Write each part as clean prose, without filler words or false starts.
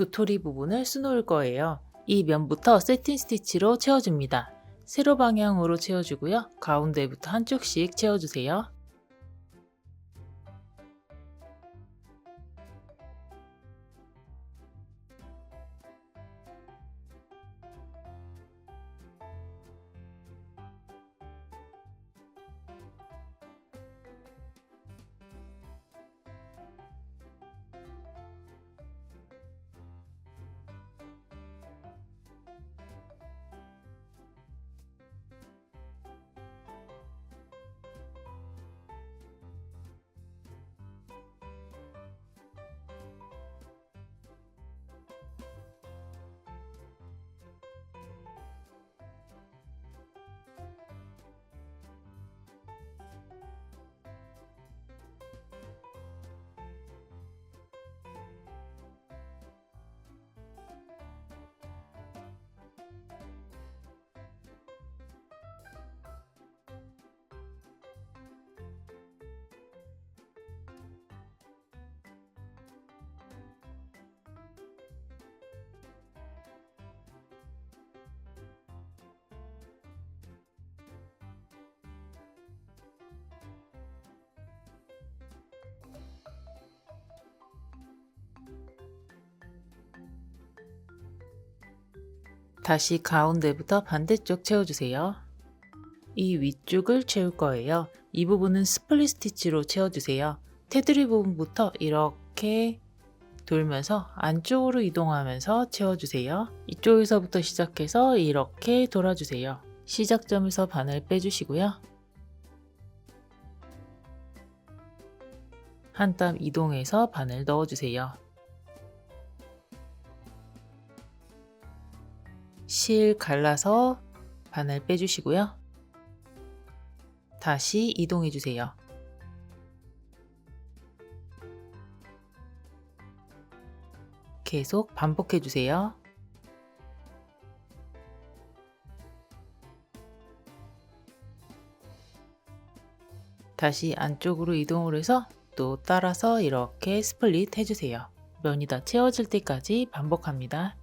도토리 부분을 수놓을 거예요. 이 면부터 세틴 스티치로 채워줍니다. 세로 방향으로 채워주고요. 가운데부터 한쪽씩 채워주세요. 다시 가운데부터 반대쪽 채워주세요. 이 위쪽을 채울 거예요. 이 부분은 스플릿 스티치로 채워주세요. 테두리 부분부터 이렇게 돌면서 안쪽으로 이동하면서 채워주세요. 이쪽에서부터 시작해서 이렇게 돌아주세요. 시작점에서 바늘 빼주시고요. 한 땀 이동해서 바늘 넣어주세요. 실 갈라서 바늘 빼주시고요. 다시 이동해 주세요. 계속 반복해 주세요. 다시 안쪽으로 이동을 해서 또 따라서 이렇게 스플릿 해주세요. 면이 다 채워질 때까지 반복합니다.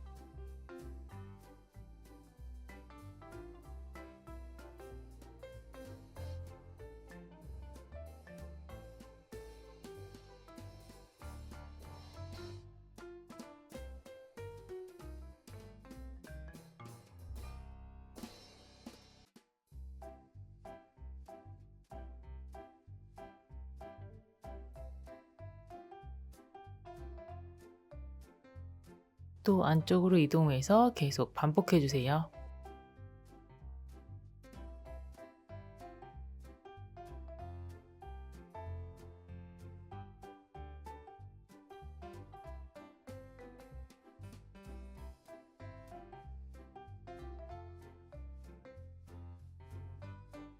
또 안쪽으로 이동해서 계속 반복해 주세요.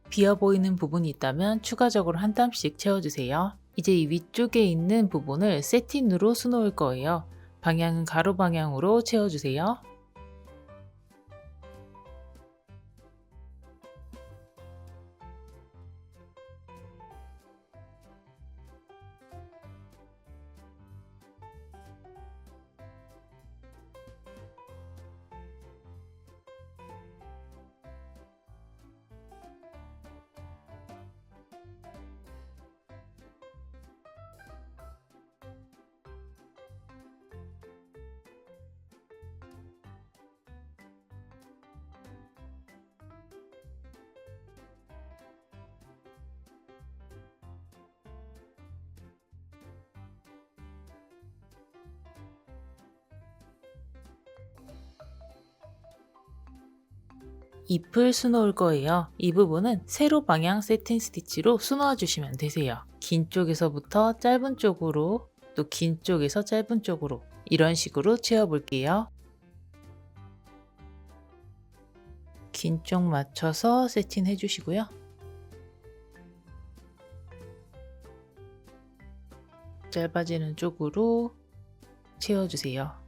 비어 보이는 부분이 있다면 추가적으로 한 땀씩 채워주세요. 이제 이 위쪽에 있는 부분을 세틴으로 수놓을 거예요. 방향은 가로 방향으로 채워주세요. 잎을 수놓을 거예요. 이 부분은 세로 방향 세틴 스티치로 수놓아 주시면 되세요. 긴 쪽에서부터 짧은 쪽으로, 또 긴 쪽에서 짧은 쪽으로 이런 식으로 채워 볼게요. 긴 쪽 맞춰서 세팅 해주시고요. 짧아지는 쪽으로 채워주세요.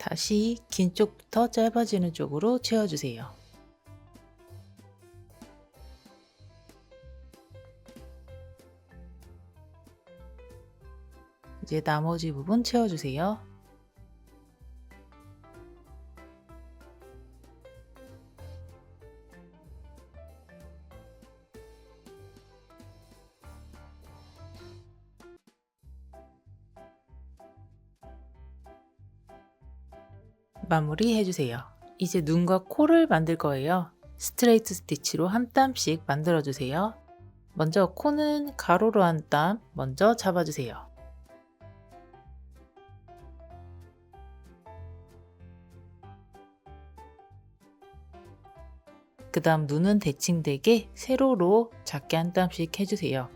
다시 긴 쪽부터 짧아지는 쪽으로 채워주세요. 이제 나머지 부분 채워주세요. 마무리 해주세요. 이제 눈과 코를 만들 거예요. 스트레이트 스티치로 한 땀씩 만들어 주세요. 먼저 코는 가로로 한 땀 먼저 잡아주세요. 그 다음 눈은 대칭되게 세로로 작게 한 땀씩 해주세요.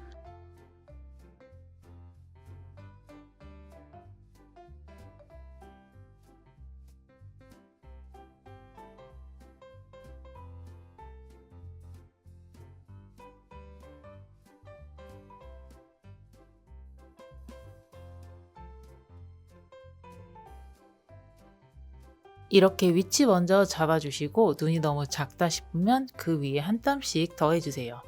이렇게 위치 먼저 잡아주시고 눈이 너무 작다 싶으면 그 위에 한 땀씩 더해주세요.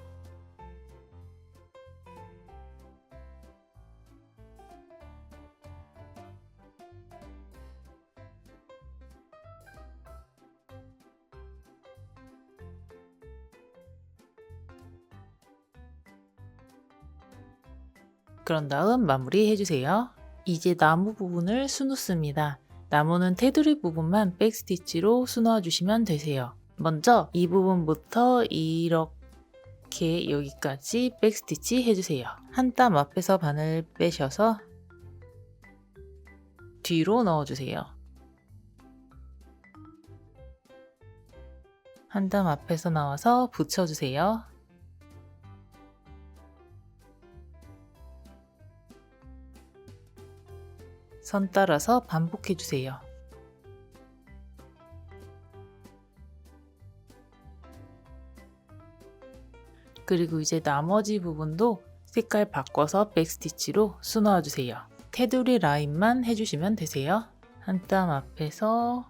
그런 다음 마무리 해주세요. 이제 나무 부분을 수놓습니다. 나무는 테두리 부분만 백스티치로 수놓아 주시면 되세요. 먼저 이 부분부터 이렇게 여기까지 백스티치 해주세요. 한 땀 앞에서 바늘 빼셔서 뒤로 넣어주세요. 한 땀 앞에서 나와서 붙여주세요. 선 따라서 반복해주세요. 그리고 이제 나머지 부분도 색깔 바꿔서 백스티치로 수놓아 주세요. 테두리 라인만 해주시면 되세요. 한 땀 앞에서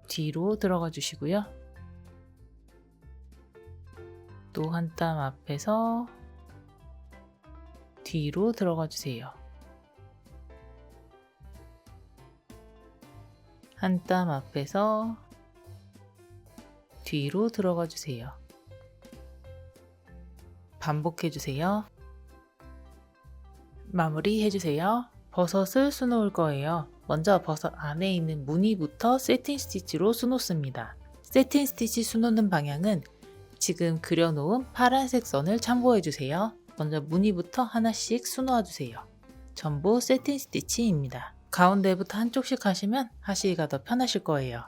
뒤로 들어가 주시고요. 또 한 땀 앞에서 뒤로 들어가 주세요. 한 땀 앞에서 뒤로 들어가 주세요. 반복해 주세요. 마무리 해주세요. 버섯을 수놓을 거예요. 먼저 버섯 안에 있는 무늬부터 세팅 스티치로 수놓습니다. 세팅 스티치 수놓는 방향은 지금 그려놓은 파란색 선을 참고해 주세요. 먼저 무늬부터 하나씩 수놓아 주세요. 전부 세팅 스티치입니다. 가운데부터 한쪽씩 하시면 하시기가 더 편하실 거예요.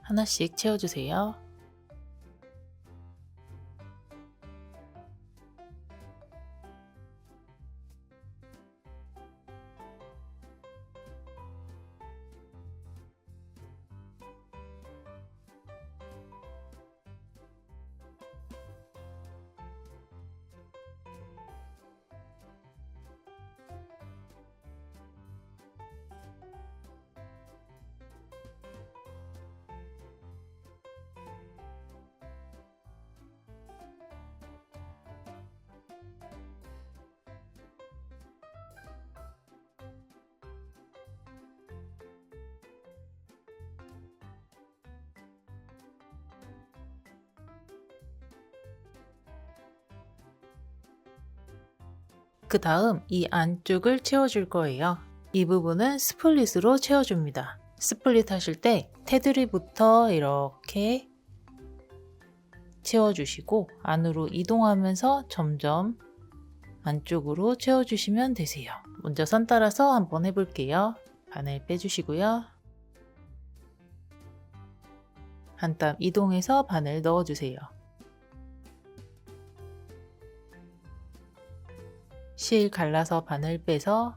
하나씩 채워주세요. 그 다음 이 안쪽을 채워줄 거예요. 이 부분은 스플릿으로 채워줍니다. 스플릿 하실 때 테두리부터 이렇게 채워주시고 안으로 이동하면서 점점 안쪽으로 채워주시면 되세요. 먼저 선 따라서 한번 해볼게요. 바늘 빼주시고요. 한 땀 이동해서 바늘 넣어주세요. 실 갈라서 바늘 빼서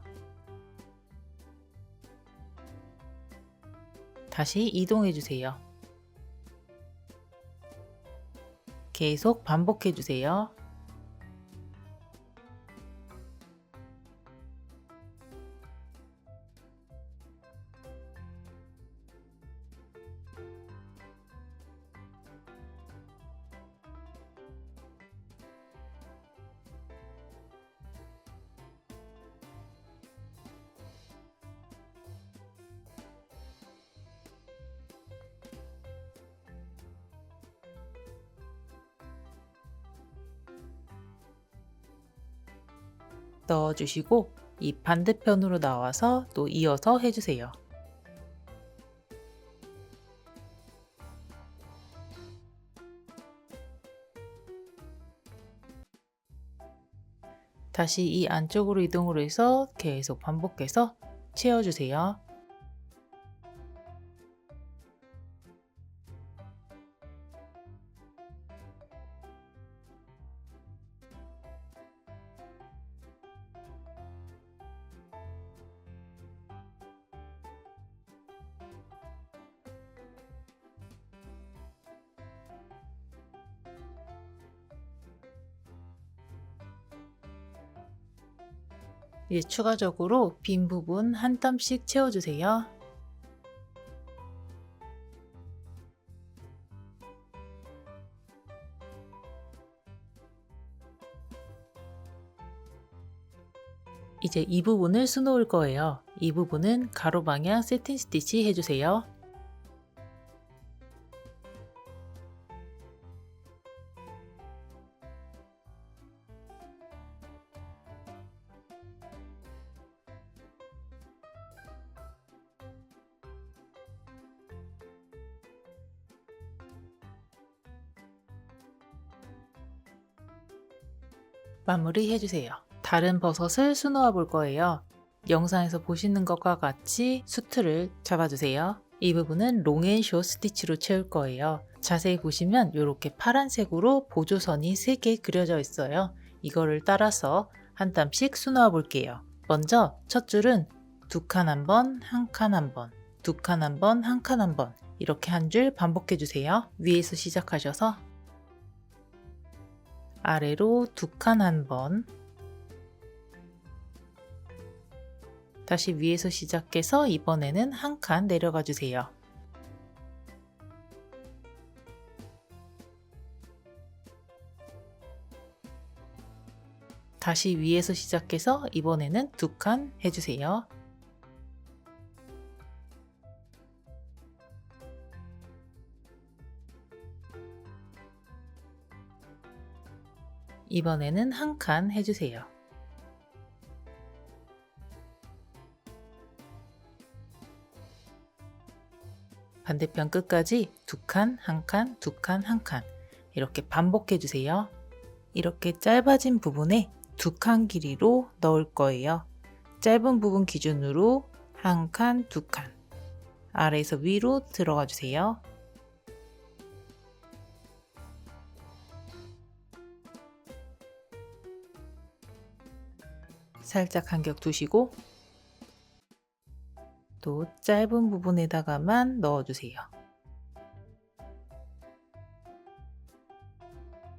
다시 이동해주세요. 계속 반복해주세요. 넣어주시고 이 반대편으로 나와서 또 이어서 해주세요. 다시 이 안쪽으로 이동을 해서 계속 반복해서 채워주세요. 이제 추가적으로 빈 부분 한 땀씩 채워주세요. 이제 이 부분을 수놓을 거예요. 이 부분은 가로 방향 세팅 스티치 해주세요. 마무리 해주세요. 다른 버섯을 수놓아 볼 거예요. 영상에서 보시는 것과 같이 수트를 잡아주세요. 이 부분은 롱앤숏 스티치로 채울 거예요. 자세히 보시면 이렇게 파란색으로 보조선이 3개 그려져 있어요. 이거를 따라서 한 땀씩 수놓아 볼게요. 먼저 첫 줄은 2칸 한 번, 1칸 한 번, 2칸 한 번, 1칸 한 번 이렇게 한 줄 반복해 주세요. 위에서 시작하셔서 아래로 2칸 한 번, 다시 위에서 시작해서 이번에는 한 칸 내려가 주세요. 다시 위에서 시작해서 이번에는 2칸 해주세요. 이번에는 한 칸 해주세요. 반대편 끝까지 2칸, 1칸, 2칸, 1칸 이렇게 반복해 주세요. 이렇게 짧아진 부분에 2칸 길이로 넣을 거예요. 짧은 부분 기준으로 1칸, 2칸 아래에서 위로 들어가 주세요. 살짝 간격 두시고 또 짧은 부분에다가만 넣어주세요.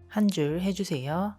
한 줄 해주세요.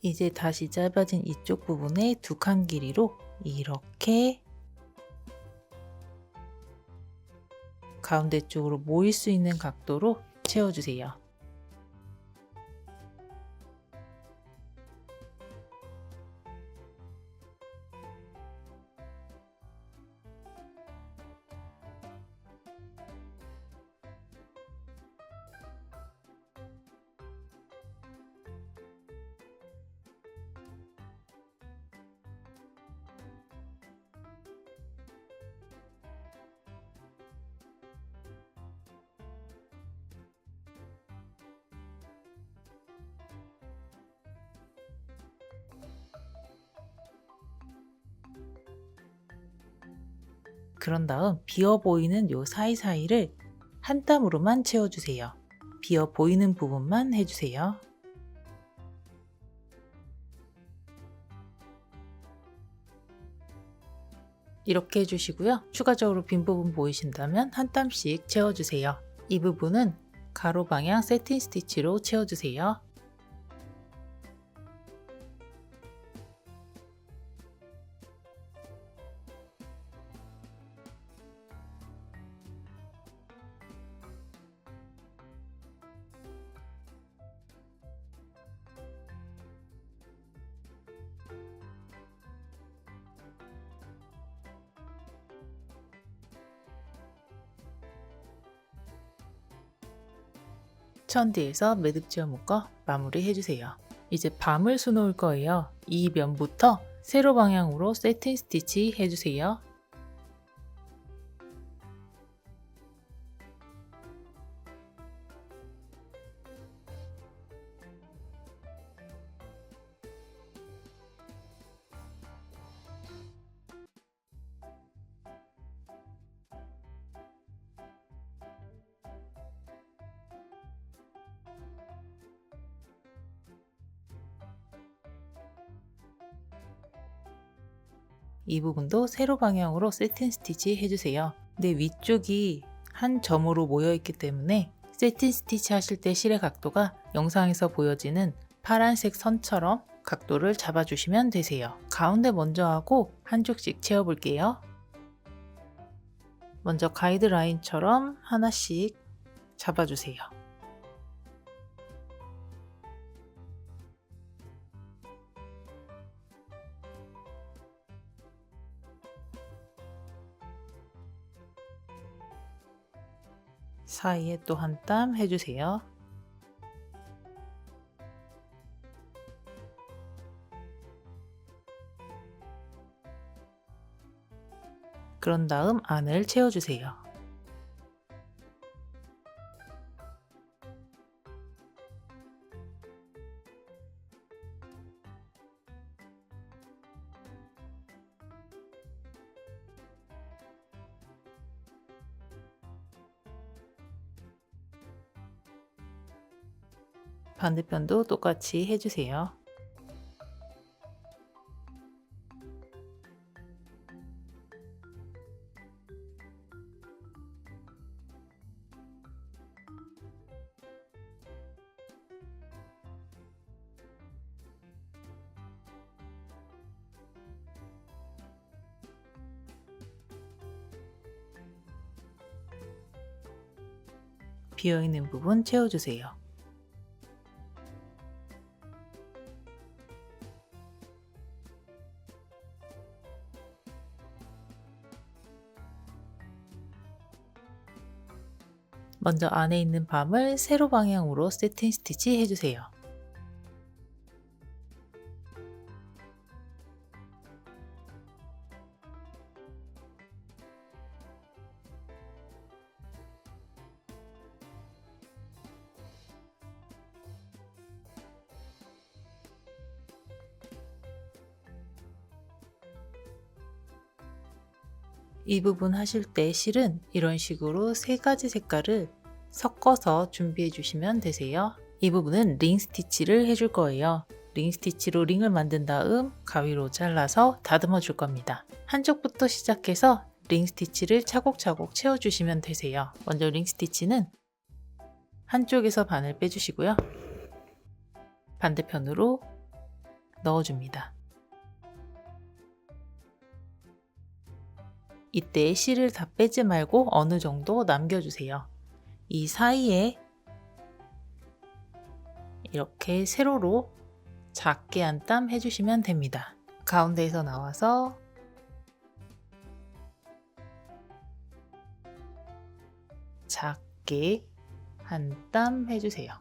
이제 다시 짧아진 이쪽 부분에 2칸 길이로 이렇게 가운데 쪽으로 모일 수 있는 각도로 채워주세요. 그런 다음 비어 보이는 요 사이사이를 한 땀으로만 채워주세요. 비어 보이는 부분만 해주세요. 이렇게 해주시고요. 추가적으로 빈 부분 보이신다면 한 땀씩 채워주세요. 이 부분은 가로 방향 세팅 스티치로 채워주세요. 천 뒤에서 매듭지어 묶어 마무리 해주세요. 이제 밤을 수놓을 거예요. 이 면부터 세로 방향으로 세팅 스티치 해주세요. 이 부분도 세로 방향으로 세팅 스티치 해주세요. 내 위쪽이 한 점으로 모여 있기 때문에 세팅 스티치 하실 때 실의 각도가 영상에서 보여지는 파란색 선처럼 각도를 잡아주시면 되세요. 가운데 먼저 하고 한쪽씩 채워볼게요. 먼저 가이드라인처럼 하나씩 잡아주세요. 사이에 또 한 땀 해주세요. 그런 다음 안을 채워주세요. 반대편도 똑같이 해주세요. 비어있는 부분 채워주세요. 먼저 안에 있는 밤을 세로 방향으로 세팅 스티치 해주세요. 이 부분 하실 때 실은 이런 식으로 세 가지 색깔을 섞어서 준비해 주시면 되세요. 이 부분은 링 스티치를 해줄 거예요. 링 스티치로 링을 만든 다음 가위로 잘라서 다듬어 줄 겁니다. 한쪽부터 시작해서 링 스티치를 차곡차곡 채워주시면 되세요. 먼저 링 스티치는 한쪽에서 반을 빼주시고요. 반대편으로 넣어줍니다. 이때 실을 다 빼지 말고 어느 정도 남겨주세요. 이 사이에 이렇게 세로로 작게 한 땀 해주시면 됩니다. 가운데에서 나와서 작게 한 땀 해주세요.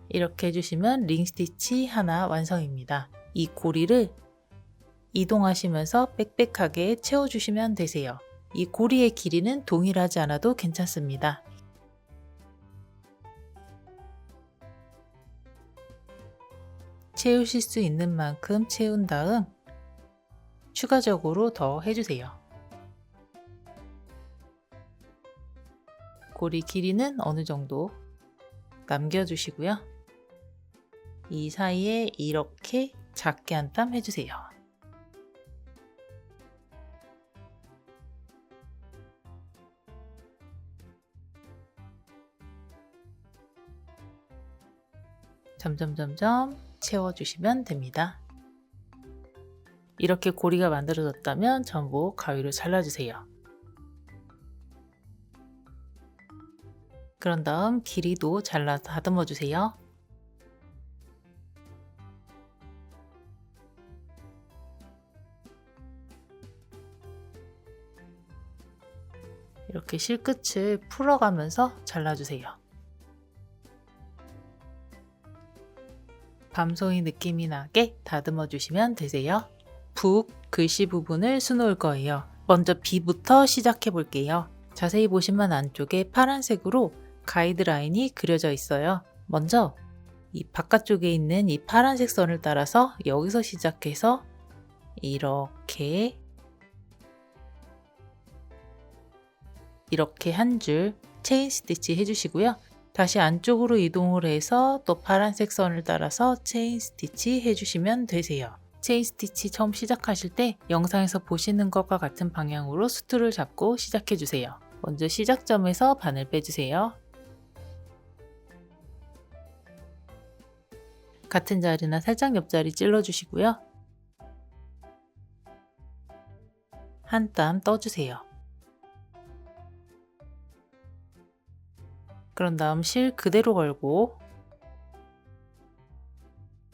이렇게 해주시면 링 스티치 하나 완성입니다. 이 고리를 이동하시면서 빽빽하게 채워주시면 되세요. 이 고리의 길이는 동일하지 않아도 괜찮습니다. 채우실 수 있는 만큼 채운 다음 추가적으로 더 해주세요. 고리 길이는 어느 정도 남겨주시고요. 이 사이에 이렇게 작게 한 땀 해주세요. 점점 채워주시면 됩니다. 이렇게 고리가 만들어졌다면 전부 가위로 잘라주세요. 그런 다음 길이도 잘라서 다듬어 주세요. 이렇게 실끝을 풀어가면서 잘라주세요. 밤송이 느낌이 나게 다듬어 주시면 되세요. 북 글씨 부분을 수놓을 거예요. 먼저 B부터 시작해 볼게요. 자세히 보시면 안쪽에 파란색으로 가이드라인이 그려져 있어요. 먼저 이 바깥쪽에 있는 이 파란색 선을 따라서 여기서 시작해서 이렇게 한 줄 체인 스티치 해주시고요. 다시 안쪽으로 이동을 해서 또 파란색 선을 따라서 체인 스티치 해주시면 되세요. 체인 스티치 처음 시작하실 때 영상에서 보시는 것과 같은 방향으로 수트를 잡고 시작해 주세요. 먼저 시작점에서 바늘 빼주세요. 같은 자리나 살짝 옆자리 찔러 주시고요. 한 땀 떠주세요. 그런 다음 실 그대로 걸고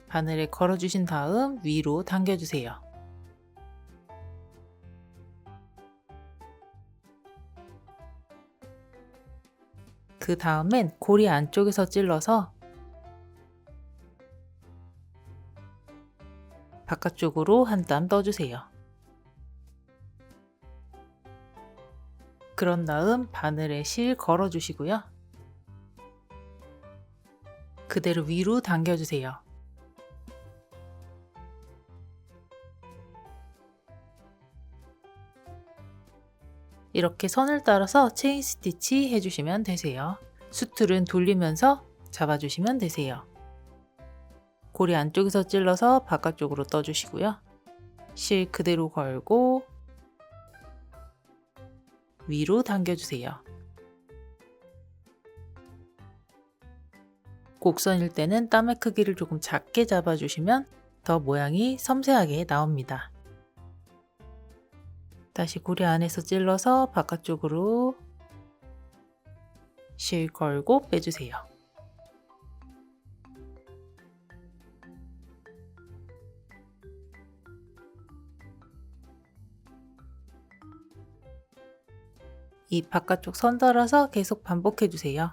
바늘에 걸어주신 다음 위로 당겨주세요. 그 다음엔 고리 안쪽에서 찔러서 바깥쪽으로 한 땀 떠주세요. 그런 다음 바늘에 실 걸어주시고요. 그대로 위로 당겨주세요. 이렇게 선을 따라서 체인 스티치 해주시면 되세요. 수틀은 돌리면서 잡아주시면 되세요. 고리 안쪽에서 찔러서 바깥쪽으로 떠주시고요. 실 그대로 걸고 위로 당겨주세요. 곡선일 때는 땀의 크기를 조금 작게 잡아주시면 더 모양이 섬세하게 나옵니다. 다시 고리 안에서 찔러서 바깥쪽으로 실 걸고 빼주세요. 이 바깥쪽 선 따라서 계속 반복해 주세요.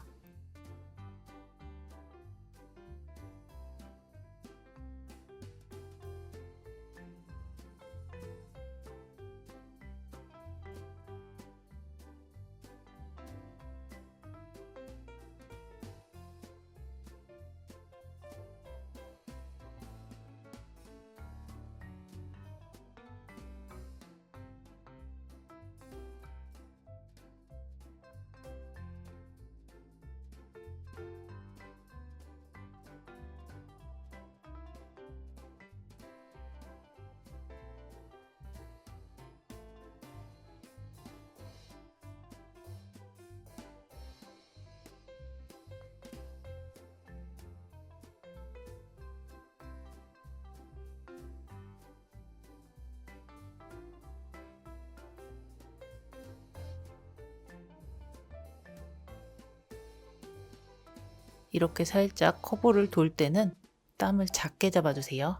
이렇게 살짝 커브를 돌 때는 땀을 작게 잡아주세요.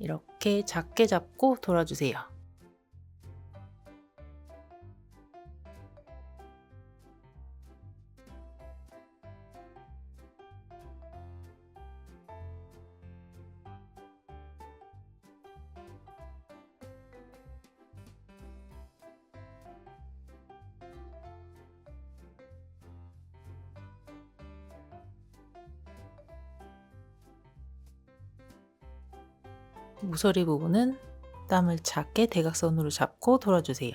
이렇게 작게 잡고 돌아주세요. 모서리 부분은 땀을 작게 대각선으로 잡고 돌아주세요.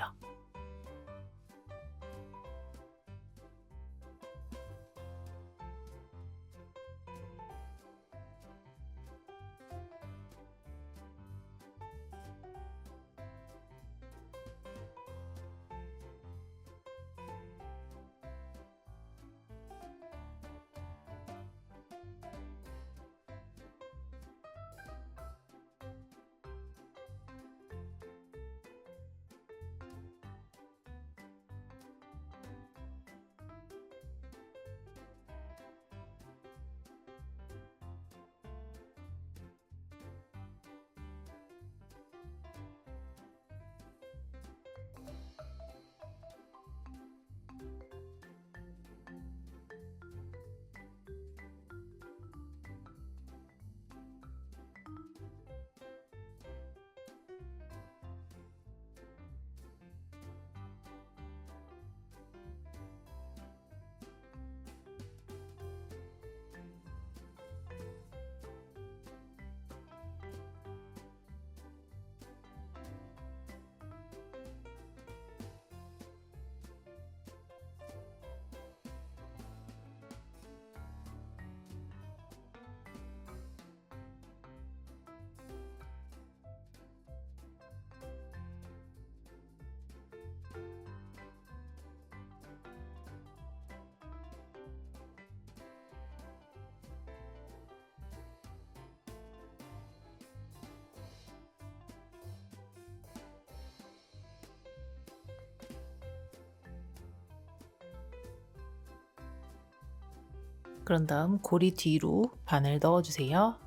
그런 다음 고리 뒤로 바늘 넣어주세요.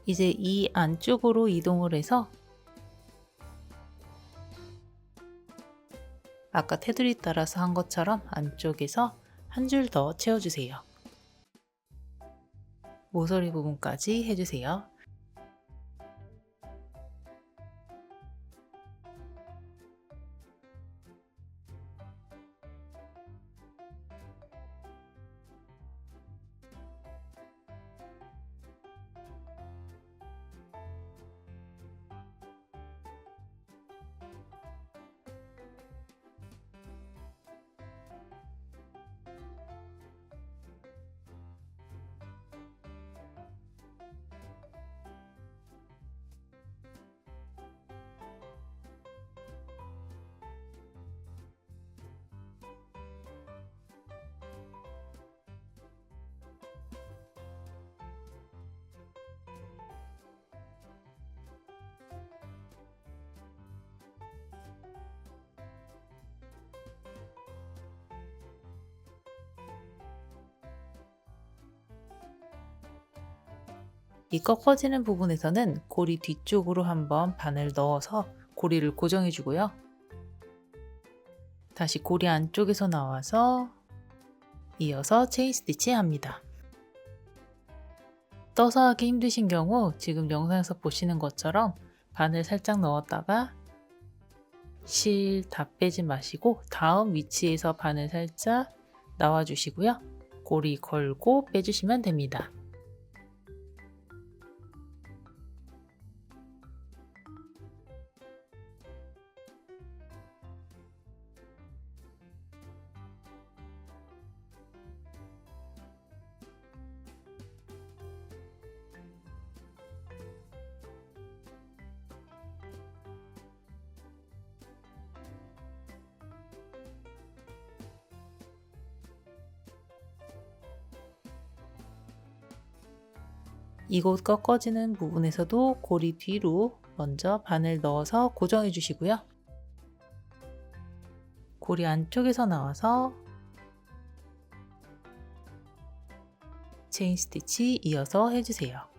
이제 이 안쪽으로 이동을 해서 아까 테두리 따라서 한 것처럼 안쪽에서 한 줄 더 채워주세요. 모서리 부분까지 해주세요. 이 꺾어지는 부분에서는 고리 뒤쪽으로 한번 바늘 넣어서 고리를 고정해 주고요. 다시 고리 안쪽에서 나와서 이어서 체인 스티치 합니다. 떠서 하기 힘드신 경우 지금 영상에서 보시는 것처럼 바늘 살짝 넣었다가 실 다 빼지 마시고 다음 위치에서 바늘 살짝 나와 주시고요. 고리 걸고 빼주시면 됩니다. 이곳 꺾어지는 부분에서도 고리 뒤로 먼저 바늘 넣어서 고정해 주시고요. 고리 안쪽에서 나와서 체인 스티치 이어서 해주세요.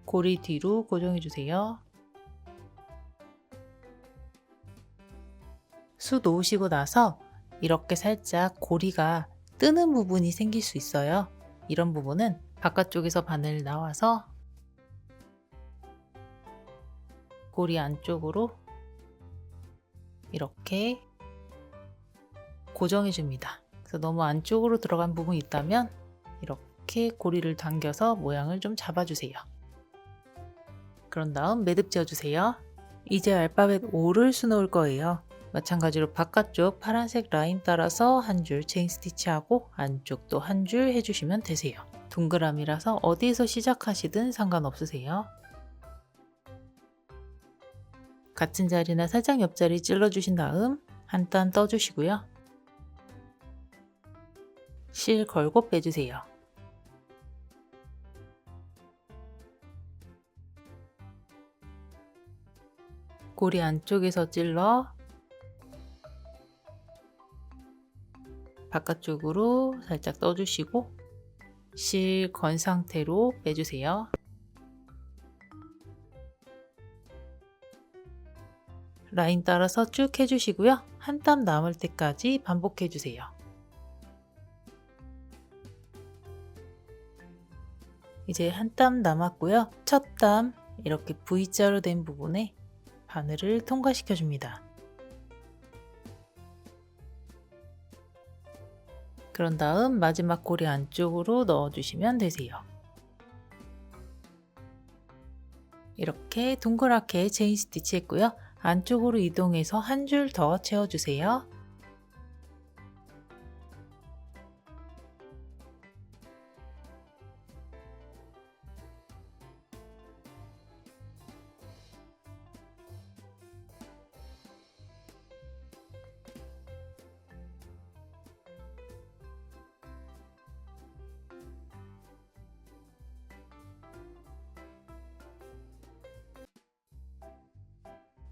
고리 뒤로 고정해 주세요. 수 놓으시고 나서 이렇게 살짝 고리가 뜨는 부분이 생길 수 있어요. 이런 부분은 바깥쪽에서 바늘 나와서 고리 안쪽으로 이렇게 고정해 줍니다. 그래서 너무 안쪽으로 들어간 부분이 있다면 이렇게 고리를 당겨서 모양을 좀 잡아주세요. 그런 다음 매듭 지어주세요. 이제 알파벳 O를 수놓을 거예요. 마찬가지로 바깥쪽 파란색 라인 따라서 한 줄 체인 스티치하고 안쪽도 한 줄 해주시면 되세요. 동그라미라서 어디에서 시작하시든 상관없으세요. 같은 자리나 살짝 옆자리 찔러주신 다음 한 단 떠주시고요. 실 걸고 빼주세요. 고리 안쪽에서 찔러 바깥쪽으로 살짝 떠주시고 실 건 상태로 빼주세요. 라인 따라서 쭉 해주시고요. 한 땀 남을 때까지 반복해주세요. 이제 한 땀 남았고요. 첫 땀 이렇게 V자로 된 부분에 바늘을 통과시켜 줍니다. 그런 다음 마지막 고리 안쪽으로 넣어주시면 되세요. 이렇게 동그랗게 체인 스티치 했고요. 안쪽으로 이동해서 한 줄 더 채워주세요.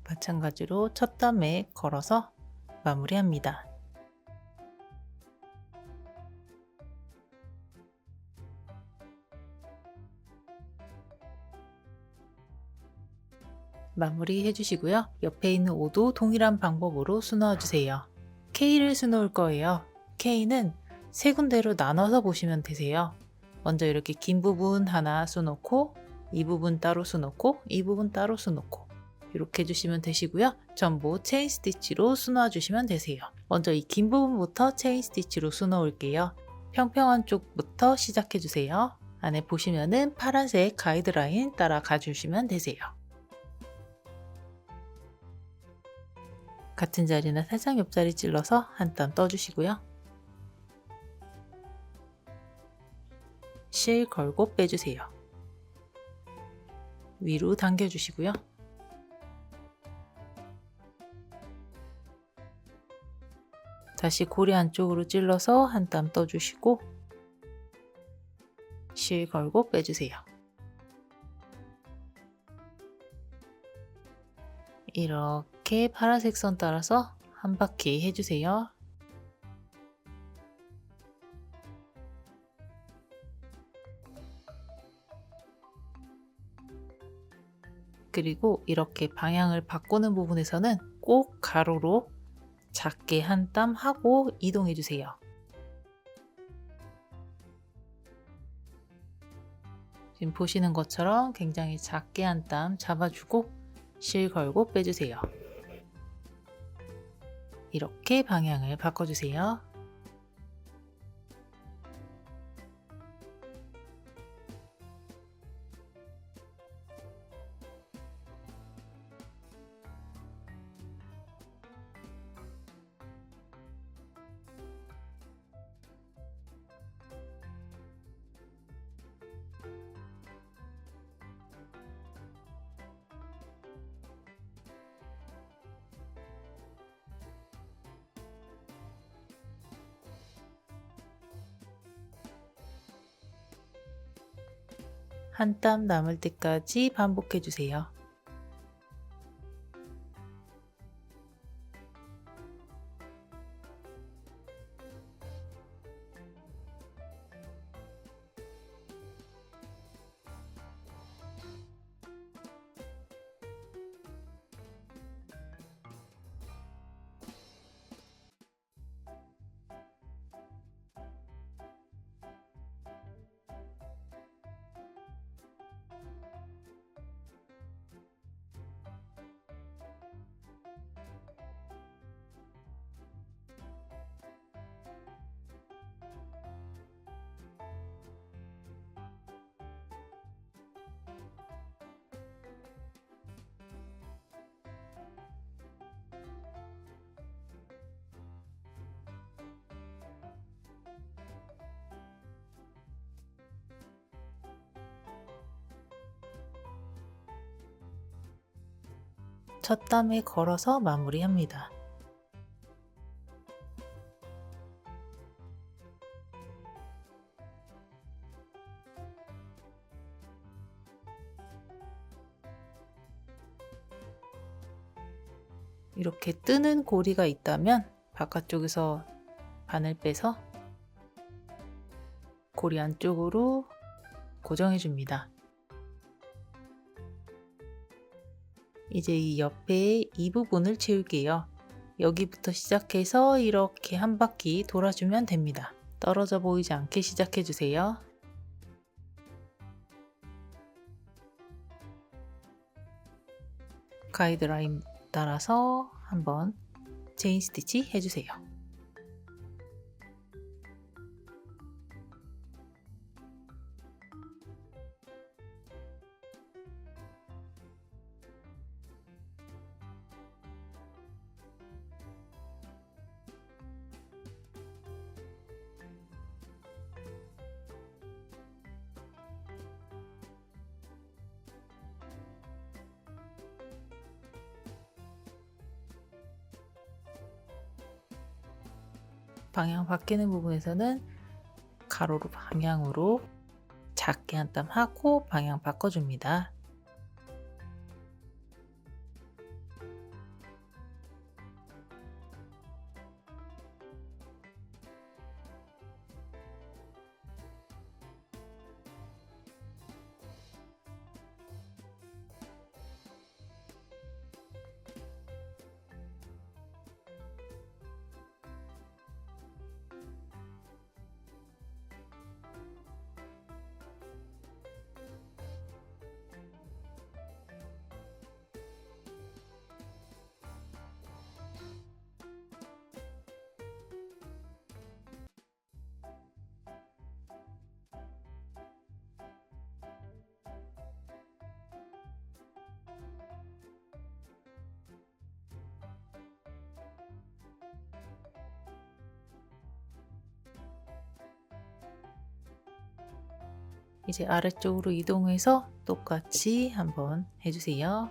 마찬가지로 첫 땀에 걸어서 마무리합니다. 마무리 해주시고요. 옆에 있는 O도 동일한 방법으로 수놓아 주세요. K를 수놓을 거예요. K는 세 군데로 나눠서 보시면 되세요. 먼저 이렇게 긴 부분 하나 수놓고 이 부분 따로 수놓고 이 부분 따로 수놓고 이렇게 해주시면 되시고요. 전부 체인 스티치로 수놓아 주시면 되세요. 먼저 이 긴 부분부터 체인 스티치로 수놓을게요. 평평한 쪽부터 시작해 주세요. 안에 보시면은 파란색 가이드라인 따라가 주시면 되세요. 같은 자리나 살짝 옆자리 찔러서 한 땀 떠주시고요. 실 걸고 빼주세요. 위로 당겨주시고요. 다시 고리 안쪽으로 찔러서 한 땀 떠주시고 실 걸고 빼주세요. 이렇게 파란색 선 따라서 한 바퀴 해주세요. 그리고 이렇게 방향을 바꾸는 부분에서는 꼭 가로로 작게 한 땀 하고 이동해 주세요. 지금 보시는 것처럼 굉장히 작게 한 땀 잡아주고 실 걸고 빼주세요. 이렇게 방향을 바꿔주세요. 한 땀 남을 때까지 반복해 주세요. 첫 땀에 걸어서 마무리합니다. 이렇게 뜨는 고리가 있다면 바깥쪽에서 바늘 빼서 고리 안쪽으로 고정해 줍니다. 이제 이 옆에 이 부분을 채울게요. 여기부터 시작해서 이렇게 한 바퀴 돌아주면 됩니다. 떨어져 보이지 않게 시작해 주세요. 가이드라인 따라서 한번 체인 스티치 해주세요. 방향 바뀌는 부분에서는 가로로 방향으로 작게 한 땀 하고 방향 바꿔줍니다. 이제 아래쪽으로 이동해서 똑같이 한번 해주세요.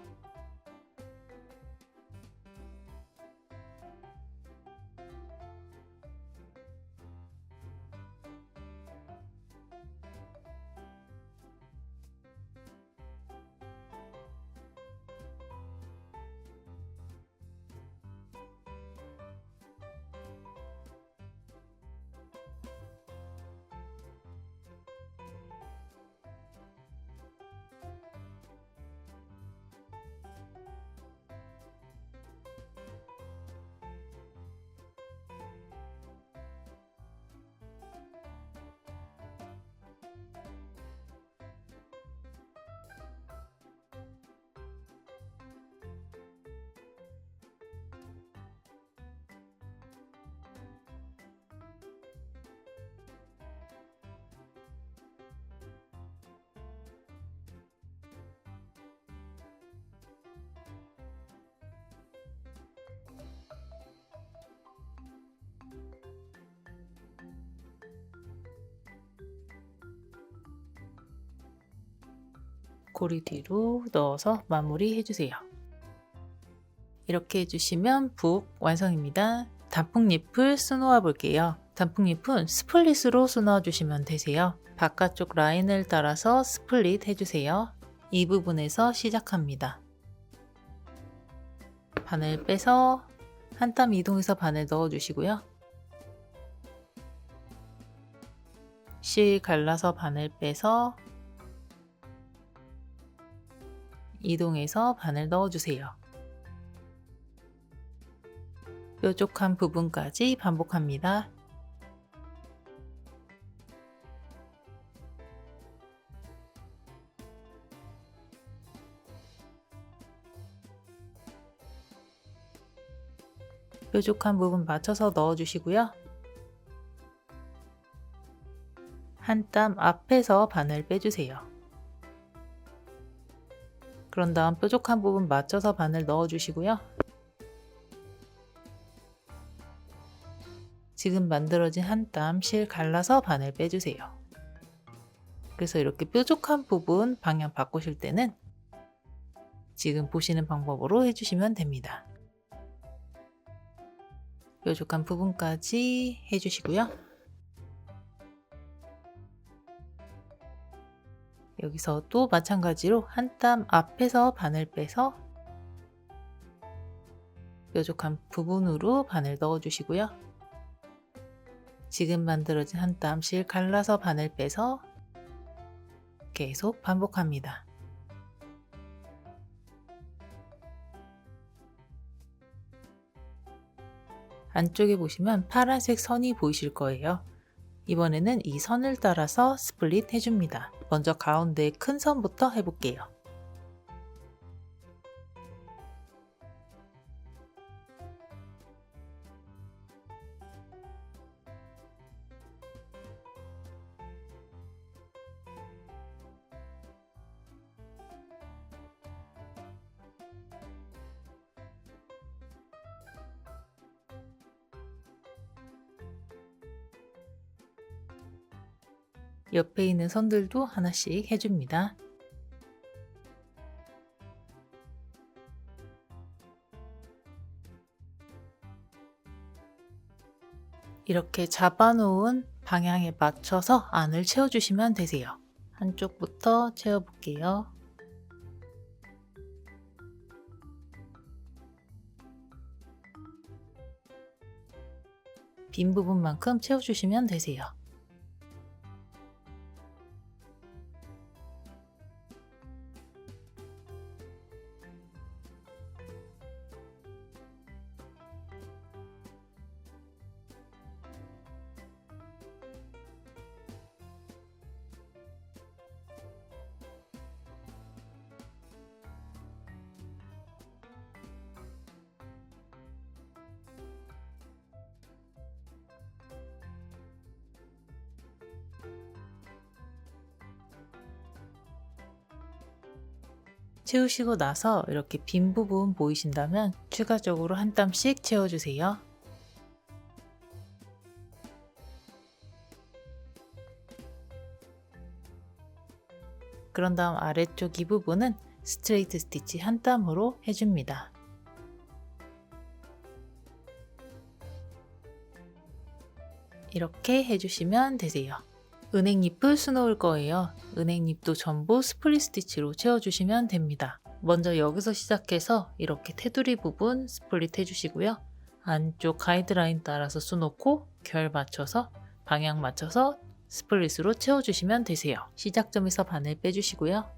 고리 뒤로 넣어서 마무리 해주세요. 이렇게 해주시면 북 완성입니다. 단풍잎을 수놓아 볼게요. 단풍잎은 스플릿으로 수놓아 주시면 되세요. 바깥쪽 라인을 따라서 스플릿 해주세요. 이 부분에서 시작합니다. 바늘 빼서 한 땀 이동해서 바늘 넣어 주시고요. 실 갈라서 바늘 빼서 이동해서 바늘 넣어주세요. 뾰족한 부분까지 반복합니다. 뾰족한 부분 맞춰서 넣어주시고요. 한 땀 앞에서 바늘 빼주세요. 그런 다음 뾰족한 부분 맞춰서 바늘 넣어주시고요. 지금 만들어진 한 땀 실 갈라서 바늘 빼주세요. 그래서 이렇게 뾰족한 부분 방향 바꾸실 때는 지금 보시는 방법으로 해주시면 됩니다. 뾰족한 부분까지 해주시고요. 여기서 또 마찬가지로 한 땀 앞에서 바늘 빼서 뾰족한 부분으로 바늘 넣어주시고요. 지금 만들어진 한 땀씩 갈라서 바늘 빼서 계속 반복합니다. 안쪽에 보시면 파란색 선이 보이실 거예요. 이번에는 이 선을 따라서 스플릿 해줍니다. 먼저 가운데 큰 선부터 해볼게요. 옆에 있는 선들도 하나씩 해줍니다. 이렇게 잡아놓은 방향에 맞춰서 안을 채워주시면 되세요. 한쪽부터 채워볼게요. 빈 부분만큼 채워주시면 되세요. 채우시고 나서 이렇게 빈 부분 보이신다면 추가적으로 한 땀씩 채워주세요. 그런 다음 아래쪽 이 부분은 스트레이트 스티치 한 땀으로 해줍니다. 이렇게 해주시면 되세요. 은행잎을 수놓을 거예요. 은행잎도 전부 스플릿 스티치로 채워주시면 됩니다. 먼저 여기서 시작해서 이렇게 테두리 부분 스플릿 해주시고요. 안쪽 가이드라인 따라서 수놓고 결 맞춰서 방향 맞춰서 스플릿으로 채워주시면 되세요. 시작점에서 바늘 빼주시고요.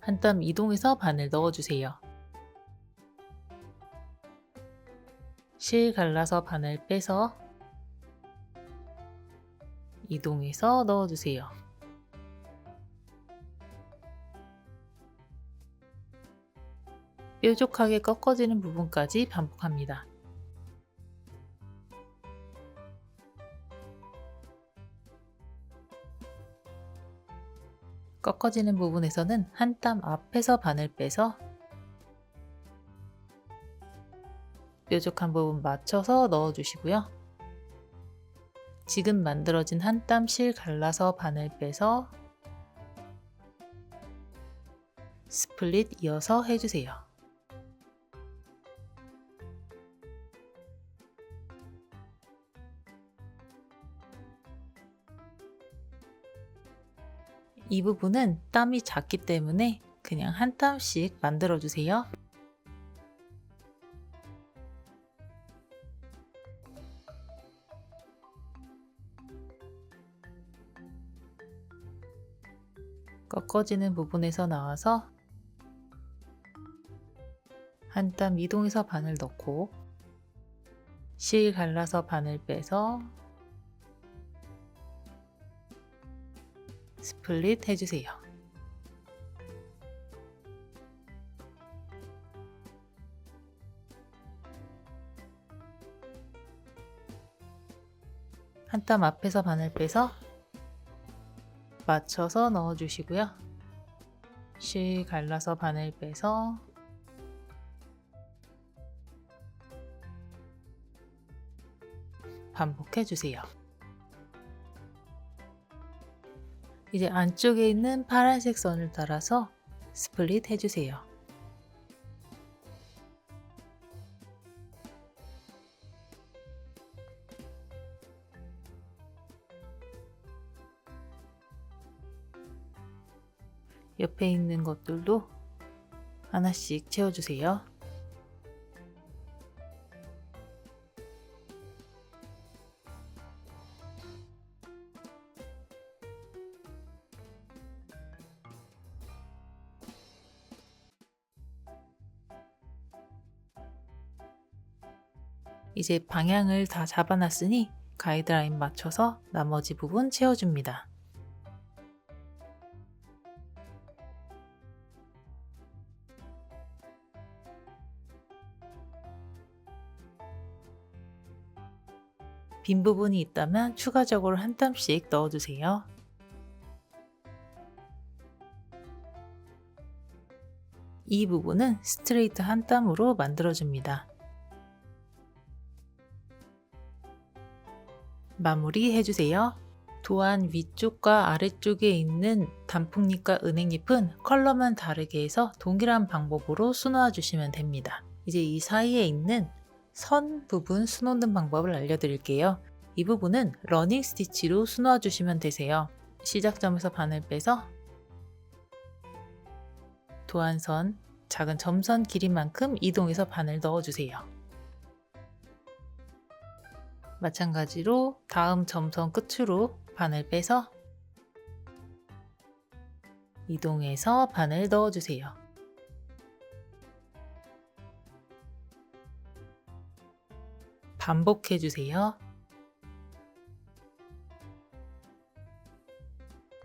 한 땀 이동해서 바늘 넣어주세요. 실 갈라서 바늘 빼서 이동해서 넣어주세요. 뾰족하게 꺾어지는 부분까지 반복합니다. 꺾어지는 부분에서는 한 땀 앞에서 바늘 빼서 뾰족한 부분 맞춰서 넣어주시고요. 지금 만들어진 한 땀 실 갈라서 바늘 빼서 스플릿 이어서 해주세요. 이 부분은 땀이 작기 때문에 그냥 한 땀씩 만들어 주세요. 꺾어지는 부분에서 나와서 한 땀 이동해서 바늘 넣고 실 갈라서 바늘 빼서 스플릿 해주세요. 한 땀 앞에서 바늘 빼서 맞춰서 넣어주시고요. 실 갈라서 바늘 빼서 반복해 주세요. 이제 안쪽에 있는 파란색 선을 따라서 스플릿 해주세요. 옆에 있는 것들도 하나씩 채워주세요. 이제 방향을 다 잡아놨으니 가이드라인 맞춰서 나머지 부분 채워줍니다. 빈 부분이 있다면 추가적으로 한 땀씩 넣어주세요. 이 부분은 스트레이트 한 땀으로 만들어줍니다. 마무리 해주세요. 또한 위쪽과 아래쪽에 있는 단풍잎과 은행잎은 컬러만 다르게 해서 동일한 방법으로 수놓아 주시면 됩니다. 이제 이 사이에 있는 선 부분 수놓는 방법을 알려드릴게요. 이 부분은 러닝 스티치로 수놓아 주시면 되세요. 시작점에서 바늘 빼서 도안선 작은 점선 길이만큼 이동해서 바늘 넣어주세요. 마찬가지로 다음 점선 끝으로 바늘 빼서 이동해서 바늘 넣어주세요. 반복해주세요.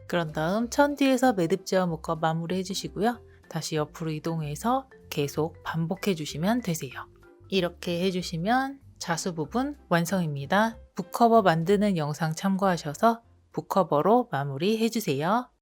그런 다음 천 뒤에서 매듭지어 묶어 마무리 해주시고요. 다시 옆으로 이동해서 계속 반복해주시면 되세요. 이렇게 해주시면 자수 부분 완성입니다. 북커버 만드는 영상 참고하셔서 북커버로 마무리 해주세요.